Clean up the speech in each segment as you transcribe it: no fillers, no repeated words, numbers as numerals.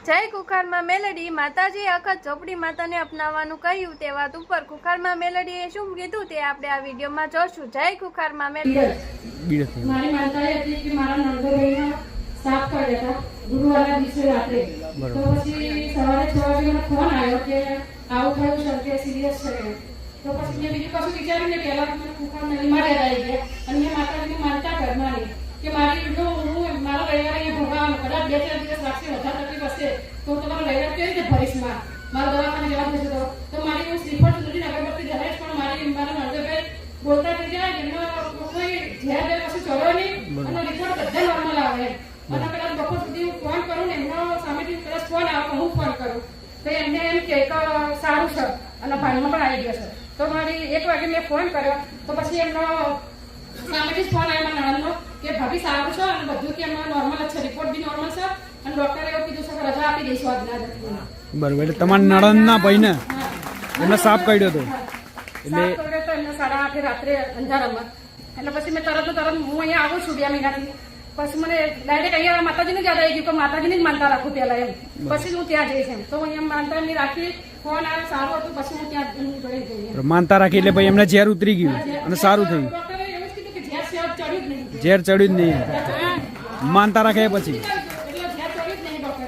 જય કુખારમાં મેલડી માતાજી આખા ચોપડી માતાને અપનાવવાનું કહ્યું તે વાત ઉપર કુખારમાં મેલડીએ શું કીધું તે આપણે આ વિડીયોમાં જોશું। જય કુખારમાં મેલડી। મારી માતાએ હતી કે મારા નંદભાઈને સાફ કર્યા હતા ગુરુવારના દિવસે રાત્રે, તો પછી સવારે 6 વાગે મને ફોન આવ્યો કે આવું થયું છે કે સિરિયસ છે, તો પછી મેં બીજું કશું વિચાર્યું ને પહેલા મને કુખાર મેલીમાં આવી ગયા અને મેં માતાજીને માનતા કરવાની કે મારી હું મારો રવિવારે અહીંયા ભગવાન કદાચ 2-4 દિવસ રાખશે વધારે તકલીફ હશે તો તમારો રવિવાર કેવી રીતે ભરીશ મારા દવાખાને જવા થશે તો મારી હું શ્રીફળ સુધી અગરબત્તી ધરાઈશ, પણ મારા નંદભાઈ બોલતા થઈ જાય એમનો કોઈ ઝેર કશું ચડો નહીં અને રિપોર્ટ બધા નોર્મલ આવે અને કદાચ બપોર સુધી હું ફોન કરું ને એમનો સામેથી કદાચ ફોન આવે હું ફોન કરું તો એમને એમ કે સારું છે અને ભાઈમાં પણ આવી ગયો છે, તો મારી 1 વાગે મેં ફોન કર્યો તો પછી એમનો સામેથી ફોન આવ્યો મારા નણંદનો કે ભાભી સારું છે અને બધું કે એમાં નોર્મલ છે, રિપોર્ટ બી નોર્મલ છે અને ડોક્ટરે એવું કીધું છે કે રજા આપી દઈશું આજના દિવસમાં। બરાબર, એટલે તમારા નણંદના ભાઈને એમને સાફ કાઢ્યો હતો એટલે એમને 8:30 રાત્રે અંધારામાં, એટલે પછી મેં તરત હું અહીંયા આવું છું 2 મહિનાથી, પછી મને ડાયરેક્ટ અહીંયા માતાજીને જ યાદ આવી ગયું કે માતાજીને જ માનતા રાખું પહેલા એમ, પછી હું ત્યાં જઈશ એમ, તો અહીંયા માનતા એમની રાખી ફોન આવ્યો સારું હતું પછી હું ત્યાં જોડે જઈ માનતા રાખી એટલે ભાઈ એમને ઝેર ઉતરી ગયું અને સારું થયું, ડોક્ટરે એવું કીધું કે ઝેર ચડ્યું જ નહીં, ઝેર ચડ્યું જ નહીં માનતા રાખે પછી એટલે ઝેર ચડ્યું જ નહીં ડોક્ટર।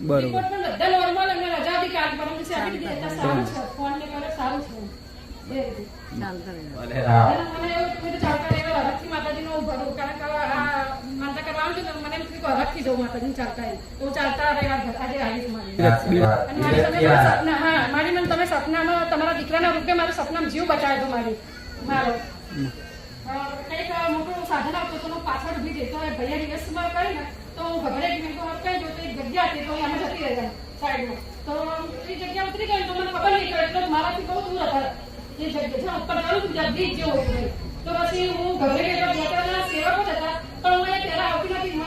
બરોબર, રિપોર્ટ પણ બધા નોર્મલ અને રજા બી કાઢ પરમ દિવસે આપી દીધી એટલે સારું છે, ફોન ને કરે સારું છે એ રીતે ચાલતા રહે મને એવું કીધું ચાલતા રહે હરખથી માતાજીનો ભરો કારણ કે આ માનતા કરવા આવું છું તો મને એમ થયું કે હરખથી જવું માતાજીને ચાલતા રહે તો ચાલતા રહે આજે આવીશ મારી મારી મને તમે સપનામાં તમારા દીકરાના રૂપે મારા સપનામાં જીવ બચાવ્યો મારો કંઈક મોટું સાધન આવતું તો પાછળ ઉભી જઈ તો ભૈયા દિવસમાં કરી ને તો હું ગભરાઈ ગઈ તો કઈ જો એક જગ્યા હતી તો અમે જતી રહ્યા સાઈડમાં, તો એ જગ્યા ઉતરી ગઈ તો મને ખબર નહીં કે એટલે મારાથી બહુ દૂર હતા એ જગ્યા ઉપર ચાલુ જલ્દી જ જેવું હતું, તો પછી હું ગભરાઈ ગઈ તો 2-3 સેવકો જ હતા પણ હું પહેલા આવતી નથી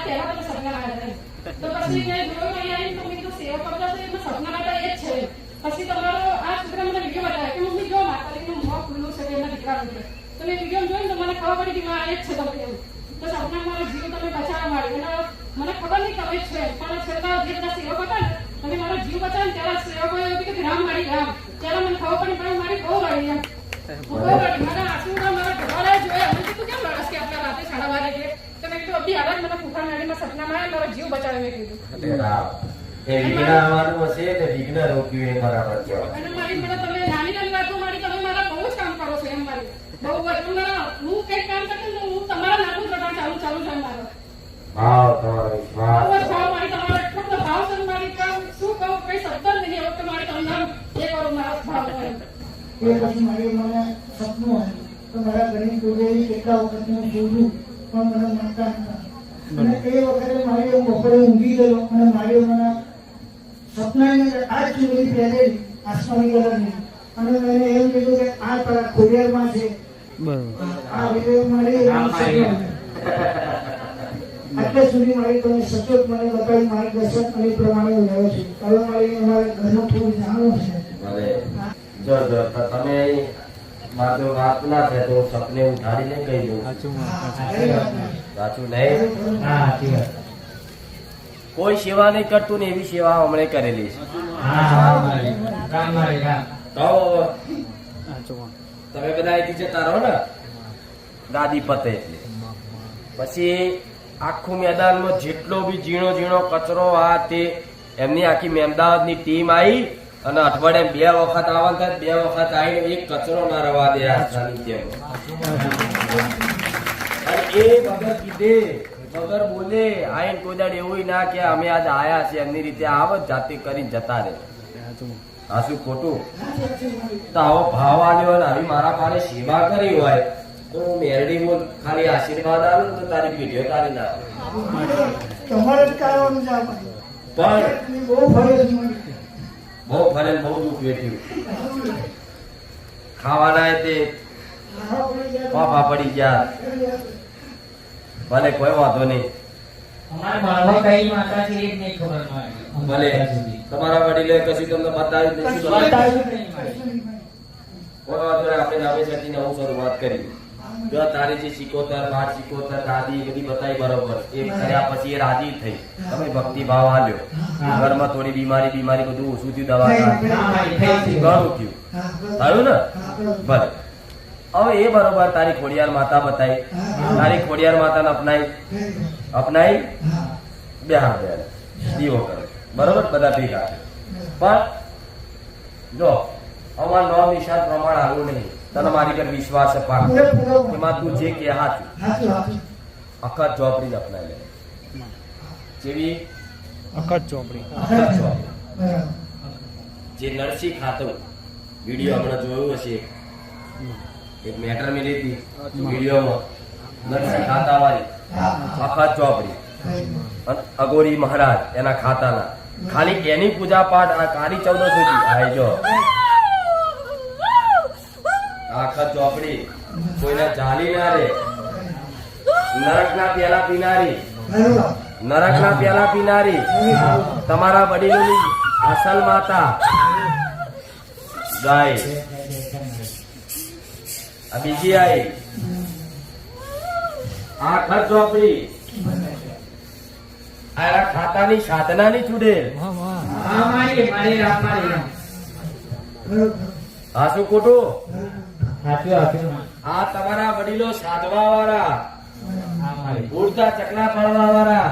પહેલા બધા સપના આવ્યા તો પછી મેં જોયું અહીંયા આવીને તો મેં કીધું સેવકો બધા છે એમાં સપના હતા એ જ છે, પછી તમારો આ છોકરા મને વિડીયો બતાવ્યો કે મમ્મી જો માતાજીનું મોં ખુલ્લું છે કે એમના દીકરાનું છે, તો મેં વિડીયો જોઈને તો મને ખબર પડી કે આ એ જ છે તમે એવું, તો સપના મારો જીવ તમે બચાવવા માંડ્યો અને મને ખબર નહીં તમે જ છે પણ છતાં જે બધા સેવક હતા ને તમે મારો જીવ બચાવ્યો ને ત્યારે સેવકો એવું કીધું કે રામ મારી રામ, ત્યારે મને ખબર પડી પણ મારી બહુ રડી એમ બહુ રડી મારા આંસુડા મારા ઘરવાળાએ જોયા મને કીધું કેમ રડસ કે આપણે રાતે 12:30 એટલે તો મેં કીધું અભી હાલત મને કુખાર મેળીમાં સપનામાં આવ્યા મારો જીવ બચાવ્યો મેં કીધું એ વિઘ્ન આવવાનું હશે તે વિઘ્ન રોક્યું એ બરાબર કહેવાય અને મારી મને તમે નાની વાતો મારી તમે મારા બહુ જ કામ કરો છો એમ મારી બહુ હું કઈ કામ કરું તો હું તમારા નાનું પ્રકાર ચાલુ છે મારો ભાવ તમારો વિશ્વાસ ભાવ મારી તમારો એટલો બધો ભાવ છે મારી કામ શું કહું કઈ શબ્દ નહીં એવો કે મારી તમને એ કરો મારો ભાવ એ પછી મારી મને સપનું આવ્યું તો મારા ઘરની પૂજારી કેટલા વખતનું જોયું પણ મને મળતા હતા અને એ વખતે મારી બપોરે ઊંઘી ગયો અને મારી મને સપનાની અંદર આ ચૂડી પહેરેલી આસમાની કલરની અને મેં એમ કીધું કે આ તારા ખોડિયારમાં છે આ વિડીયો મારી આટલા સુધી મારી તમે સચોટ મને બતાવી માર્ગદર્શન અને પ્રમાણે હું રહ્યો છું, હવે મારી અમારા ઘરનું થોડું જાણવું છે જો તમે મારો વાત ના થાય તો સપને ઉઠાડીને કહી દઉં સાચું નહીં, કોઈ સેવા નહીં કરતું ને એવી સેવા હમણે કરેલી છે, તો તમે બધા અહીંથી જતા રહો ને ગાદી પતે એટલે પછી આખું મેદાનમાં જેટલો બી ઝીણો કચરો આ તે એમની આખી અમદાવાદની ટીમ આવી અને અઠવાડિયે 2 વખત આવવાનું થાય, 2 વખત આવીને એક કચરો ના રવા દે આ એ વગર કીધે વગર બોલે આઈને કોઈ દાડ એવું ના કે અમે આજ આયા છે એમની રીતે આવ જાતે કરીને જતા રહે, આ શું ખોટું? તો આવો ભાવ આવ્યો ને આવી મારા પાસે સેવા કરી હોય તો હું મેરડી બોલ ખાલી આશીર્વાદ આલું તો તારી પીઢીઓ તારી ના તમારે જ કારવાનું છે પણ બહુ ફરે બહુ ફરે બહુ દુઃખ વેઠ્યું ખાવાના તે પાપા પડી ગયા ભલે કોઈ વાંધો નહીં ભલે તમારા વડીલે કશું તમને બતાવ્યું નહીં કોઈ વાંધો નહીં આપણે નામે છતીને હું શરૂઆત કરી જો તારી જે સિકોતર બાર સિકોતર દાદી એ બધી બતાવી બરોબર એ કર્યા પછી એ રાજી થઈ તમે ભક્તિ ભાવ આલ્યો ઘરમાં થોડી બીમારી બધું ઓછું થયું દવા ઘણું થયું થયું ને ભલે હવે એ બરોબર તારી ખોડિયાર માતા બતાવી તારી ખોડિયાર માતાને અપનાઈ બેહાર દે દીવો કરે બરોબર બધા ભેગા પણ જો અમાર નોમ નિશાન પ્રમાણ આવું નહીં તને મારી પર વિશ્વાસ અપાક એમાં તું જે કે હાચું અખત ચોપડી જ અપનાવી લે જેવી અખત ચોપડી જે નરસિંહ ખાતું વિડીયો આપણે જોયું હશે એક મેટર મિલી હતી વિડીયોમાં નરસિંહ ખાતા વાળી અખત ચોપડી અગોરી મહારાજ એના ખાતાના ખાલી એની પૂજા પાઠ આ કાળી 14 સુધી આ જો આખત ચોપડી કોઈને જાલી ના રે નરકના પ્યાલા પીનારી તમારા વડીલોની અસલ માતા ગાય આ બીજી આવી આખત ચોપડી આ ખાતાની સાધનાની ચૂડેલ હા શું ખોટું આ તમારા વડીલો સાધવા વાળા ઉડતા ચકલા પાડવા વાળા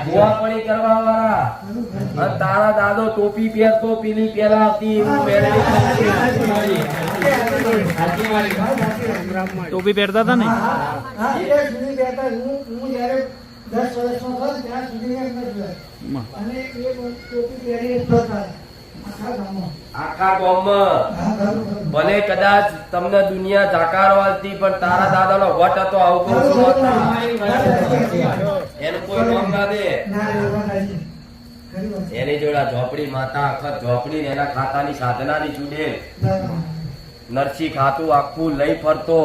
કુવાપણી કરવા વાળા અને તારા દાદો ટોપી પહેરતો પીલી પેલા આવતી એવું ટોપી પહેરતા હતા ને હું જયારે 10 વર્ષનો હતો ત્યાં સુધી એમ નથી અને એ ટોપી પહેરી હતા આખા ગામમાં ભલે કદાચ તમને દુનિયા જાકારો આલતી પણ તારા દાદાનો વટ હતો આવું કહું છું એનું કોઈ નામ ના દે એની જોડે ઝોપડી માતા આખત ઝોપડી એના ખાતાની સાધનાની ચૂડેલ નરસિંહ ખાતું આખું લઈ ફરતો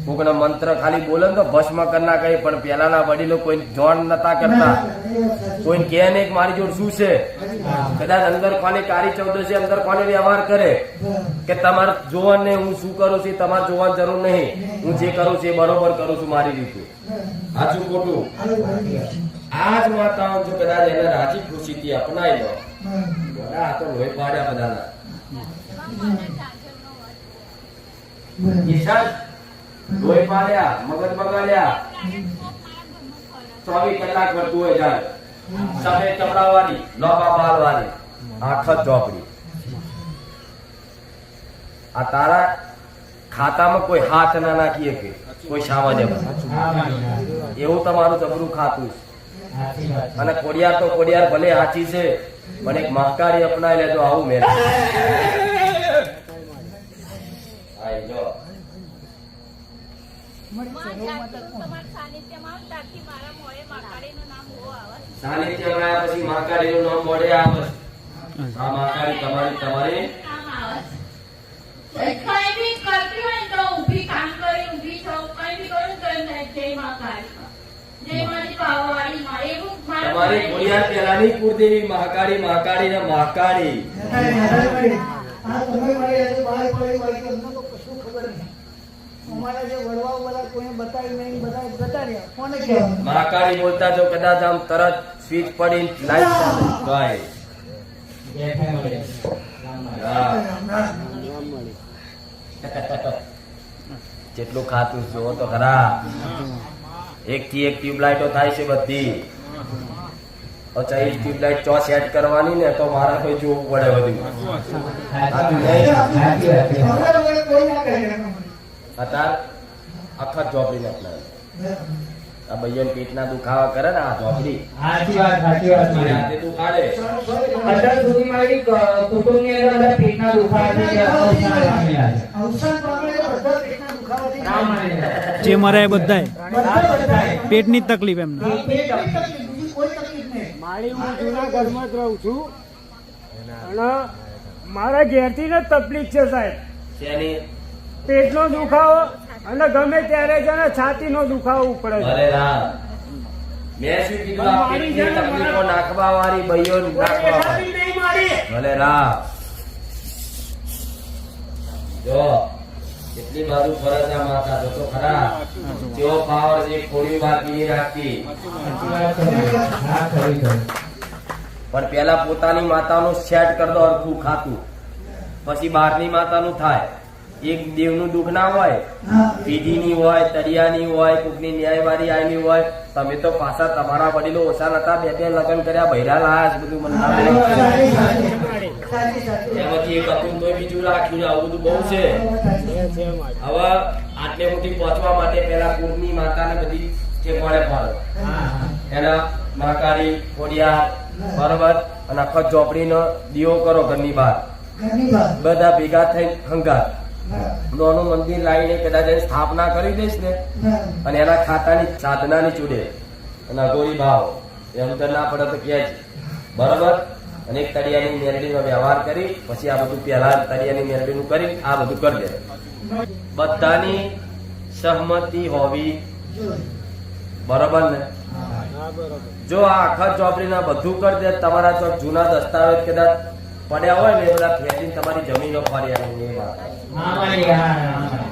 કોકનો મંત્ર ખાલી બોલે તો ભસ્મ કરના કહે પણ પેલાના વડીલો કોઈ જોણ નતા કરતા કોઈ કહે ને મારી જોડ શું છે કદાચ અંદર કોને કાળી 14 અંદર કોને વ્યવહાર કરે કે તમારે જોવાનું ને હું શું કરું છું તમારે જોવાની જરૂર નહીં હું જે કરું છું એ બરોબર કરું છું મારી રીતે સાચું ખોટું આ જ માતાઓ જો કદાચ એને રાજી ખુશીથી અપનાવી લો આ તો લોહી પાડ્યા બધાના ઈશાન લોહી પાડ્યા મગજ બગાડ્યા 24 કલાક વર્તું હોય જાય સફેદ કપડા વાળી લોબા બાલ વાળી આખત ચોપડી આ તારા ખાતામાં કોઈ હાથ ના નાખીએ કે કોઈ સામાન્ય એવું તમારું જબરું ખાતું અને કોડિયાર તો કોડિયાર ભલે હાચી છે પણ એક મહકારી અપનાવી લેજો આવું મેં સાનિધ્યમાં આવ્યા પછી મહાકાળીનું નામ મોડે આવે આ મહાકાળી તમારી કઈ બી કરતી હોય તો ઊભી કામ કરી ઊભી થવું કઈ બી કરું તો એમ થાય જય મહાકાળી જય મારી પાવાવાળી માં એવું તમારી કોડિયાર પેલાની કુળદેવી મહાકાળી ને મહાકાળી આ તમે મારી આજે બહાર પડી હોય કે અમને તો કશું ખબર નહીં અમારા જે વડવાઓ વાળા કોઈ બતાવી નહીં બધા જતા રહ્યા કોને કહેવાનું મહાકાળી બોલતા જો કદાચ આમ તરત સ્વિચ પડી લાઈટ ચાલે જેટલું ખાતું જો તો ખરા એક થી એક ટ્યુબલાઇટો થાય છે બધી ટ્યુબલાઇટ ચો સેટ કરવાની ને તો મારા કોઈ જોવું પડે બધું અત્યારે અખત ઝોપડી અપનાવે આ ભાઈઓ પેટના દુખાવા કરે ને આ ઝોપડી રાતે દુખાડે અત્યાર સુધી મારી કુટુંબની અંદર પેટના દુખાવા જે મરે એ બધાય પેટની જ તકલીફ એમને મારી હું જૂના ઘરમાં જ રહું છું અને મારા ઘેરથી જ તકલીફ છે સાહેબ શેની પેટનો દુખાવો અને ગમે ત્યારે છે ને છાતીનો દુખાવો ઉપડે છે અરે રામ મેં શું કીધું આ પેટની તકલીફો નાખવા વાળી ભાઈઓ નાખવા ભલે રામ જો એટલી બાજુ ફરજ આ માતા જો તો ખરા જેવો પાવર છે થોડી વાર પીની રાખતી હા ખરી ખરી પણ પેલા પોતાની માતાનું સેટ કર દો હરખું ખાતું પછી બહારની માતાનું થાય એક દેવનું દુઃખ ના હોય હા પીઢીની હોય તળિયાની હોય કોકની ન્યાયવાળી આવેલી હોય તમે તો પાછા તમારા વડીલો ઓછા નતા બે લગ્ન કર્યા બૈરા લાયા છે બધું મને ના સાચી સાચી સાચી એમાંથી એક હતું તોય બીજું રાખ્યું છે. આવું બધું બહુ છે. હવે આટલે સુધી પહોંચવા માટે પેલા કુળની માતાને બધી ઠેકવાડે પાડો એના મહાકાળી કોડિયા બરોબર અને આખો ચોપડીનો દીવો કરો ઘરની બહાર ઘરની બહાર બધા ભેગા થઈ હંગાત હા નાનું મંદિર લાવીને કદાચ એની સ્થાપના કરી દઈશ ને હા અને એના ખાતાની સાધનાની ચૂડે અને અઘોરી ભાવ એમ તો ના પડે તો કે બરોબર અને એક તળિયાની મેરડીનો વ્યવહાર કરી પછી આ બધું પહેલા તળિયાની મેરડીનું કરી આ બધું કરી દે બધાની સહમતિ હોવી બરોબર ને જો આ આખા ચોપડીના બધું કરી દે તમારા ચોક જૂના દસ્તાવેજ કદાચ પડ્યા હોય ને એ બધા ફેંકીને તમારી જમીનો ફરી આવી એ વાત હા મારી હા